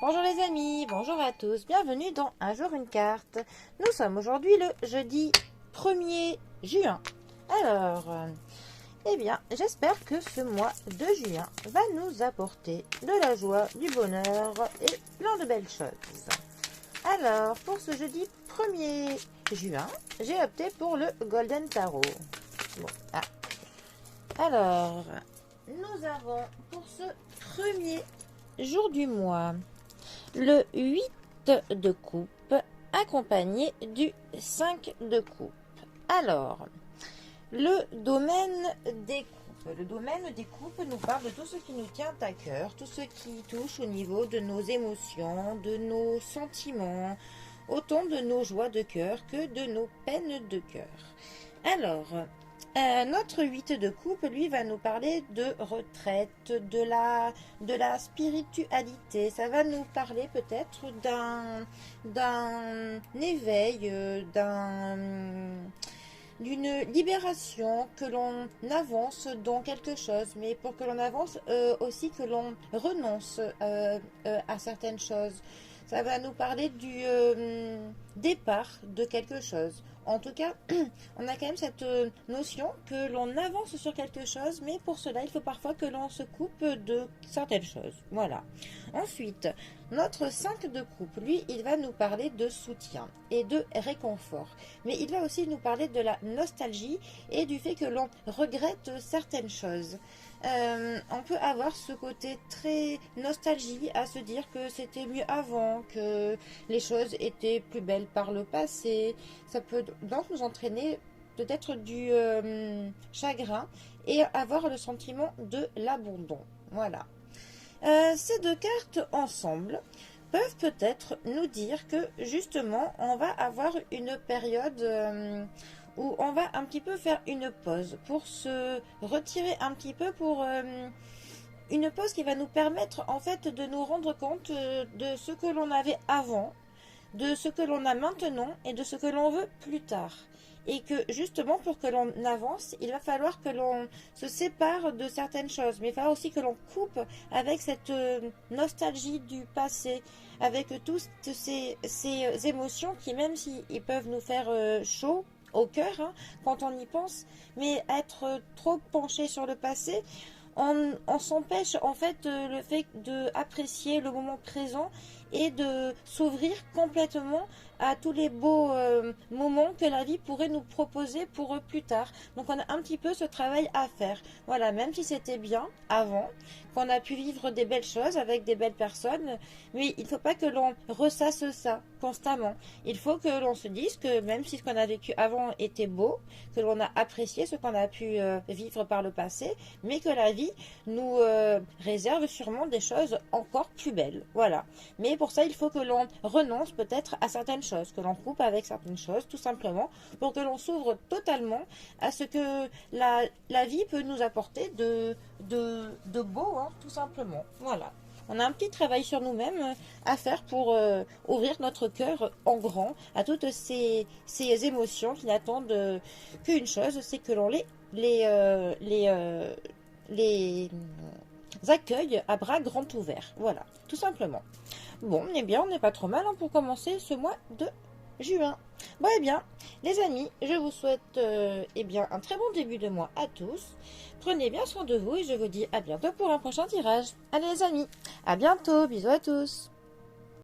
Bonjour les amis, bonjour à tous, bienvenue dans Un jour une carte. Nous sommes aujourd'hui le jeudi 1er juin. Alors, eh bien, j'espère que ce mois de juin va nous apporter de la joie, du bonheur et plein de belles choses. Alors, pour ce jeudi 1er juin, j'ai opté pour le Golden Tarot. Bon, Alors, nous avons pour ce premier jour du mois le 8 de coupe accompagné du 5 de coupe. Alors, le domaine des coupes. Le domaine des coupes nous parle de tout ce qui nous tient à cœur, tout ce qui touche au niveau de nos émotions, de nos sentiments, autant de nos joies de cœur que de nos peines de cœur. Alors, notre 8 de coupe, lui, va nous parler de retraite, de la spiritualité. Ça va nous parler peut-être d'un éveil, d'une libération, que l'on avance dans quelque chose, mais pour que l'on avance aussi que l'on renonce à certaines choses. Ça va nous parler du départ de quelque chose. En tout cas, on a quand même cette notion que l'on avance sur quelque chose, mais pour cela, il faut parfois que l'on se coupe de certaines choses. Voilà. Ensuite, notre 5 de coupe, lui, il va nous parler de soutien et de réconfort. Mais il va aussi nous parler de la nostalgie et du fait que l'on regrette certaines choses. On peut avoir ce côté très nostalgie à se dire que c'était mieux avant, que les choses étaient plus belles par le passé. Ça peut donc nous entraîner peut-être du chagrin et avoir le sentiment de l'abandon. Voilà. Ces deux cartes ensemble peuvent peut-être nous dire que justement on va avoir une période où on va un petit peu faire une pause pour se retirer un petit peu, pour une pause qui va nous permettre en fait de nous rendre compte de ce que l'on avait avant, de ce que l'on a maintenant et de ce que l'on veut plus tard. Et que justement pour que l'on avance, il va falloir que l'on se sépare de certaines choses. Mais il va falloir aussi que l'on coupe avec cette nostalgie du passé, avec toutes ces émotions qui, même s'ils peuvent nous faire chaud au cœur quand on y pense, mais être trop penché sur le passé, on s'empêche en fait le fait d'apprécier le moment présent et de s'ouvrir complètement à tous les beaux moments que la vie pourrait nous proposer pour plus tard. Donc on a un petit peu ce travail à faire. Voilà, même si c'était bien avant, qu'on a pu vivre des belles choses avec des belles personnes, mais il ne faut pas que l'on ressasse ça constamment. Il faut que l'on se dise que même si ce qu'on a vécu avant était beau, que l'on a apprécié ce qu'on a pu vivre par le passé, mais que la vie nous réserve sûrement des choses encore plus belles. Voilà. Mais pour ça, il faut que l'on renonce peut-être à certaines choses, que l'on coupe avec certaines choses, tout simplement, pour que l'on s'ouvre totalement à ce que la vie peut nous apporter de beau, tout simplement. Voilà. On a un petit travail sur nous-mêmes à faire pour ouvrir notre cœur en grand à toutes ces émotions qui n'attendent qu'une chose, c'est que l'on les accueille à bras grands ouverts. Voilà, tout simplement. Bon, eh bien, on n'est pas trop mal pour commencer ce mois de juin. Bon, eh bien, les amis, je vous souhaite eh bien, un très bon début de mois à tous. Prenez bien soin de vous et je vous dis à bientôt pour un prochain tirage. Allez les amis, à bientôt, bisous à tous.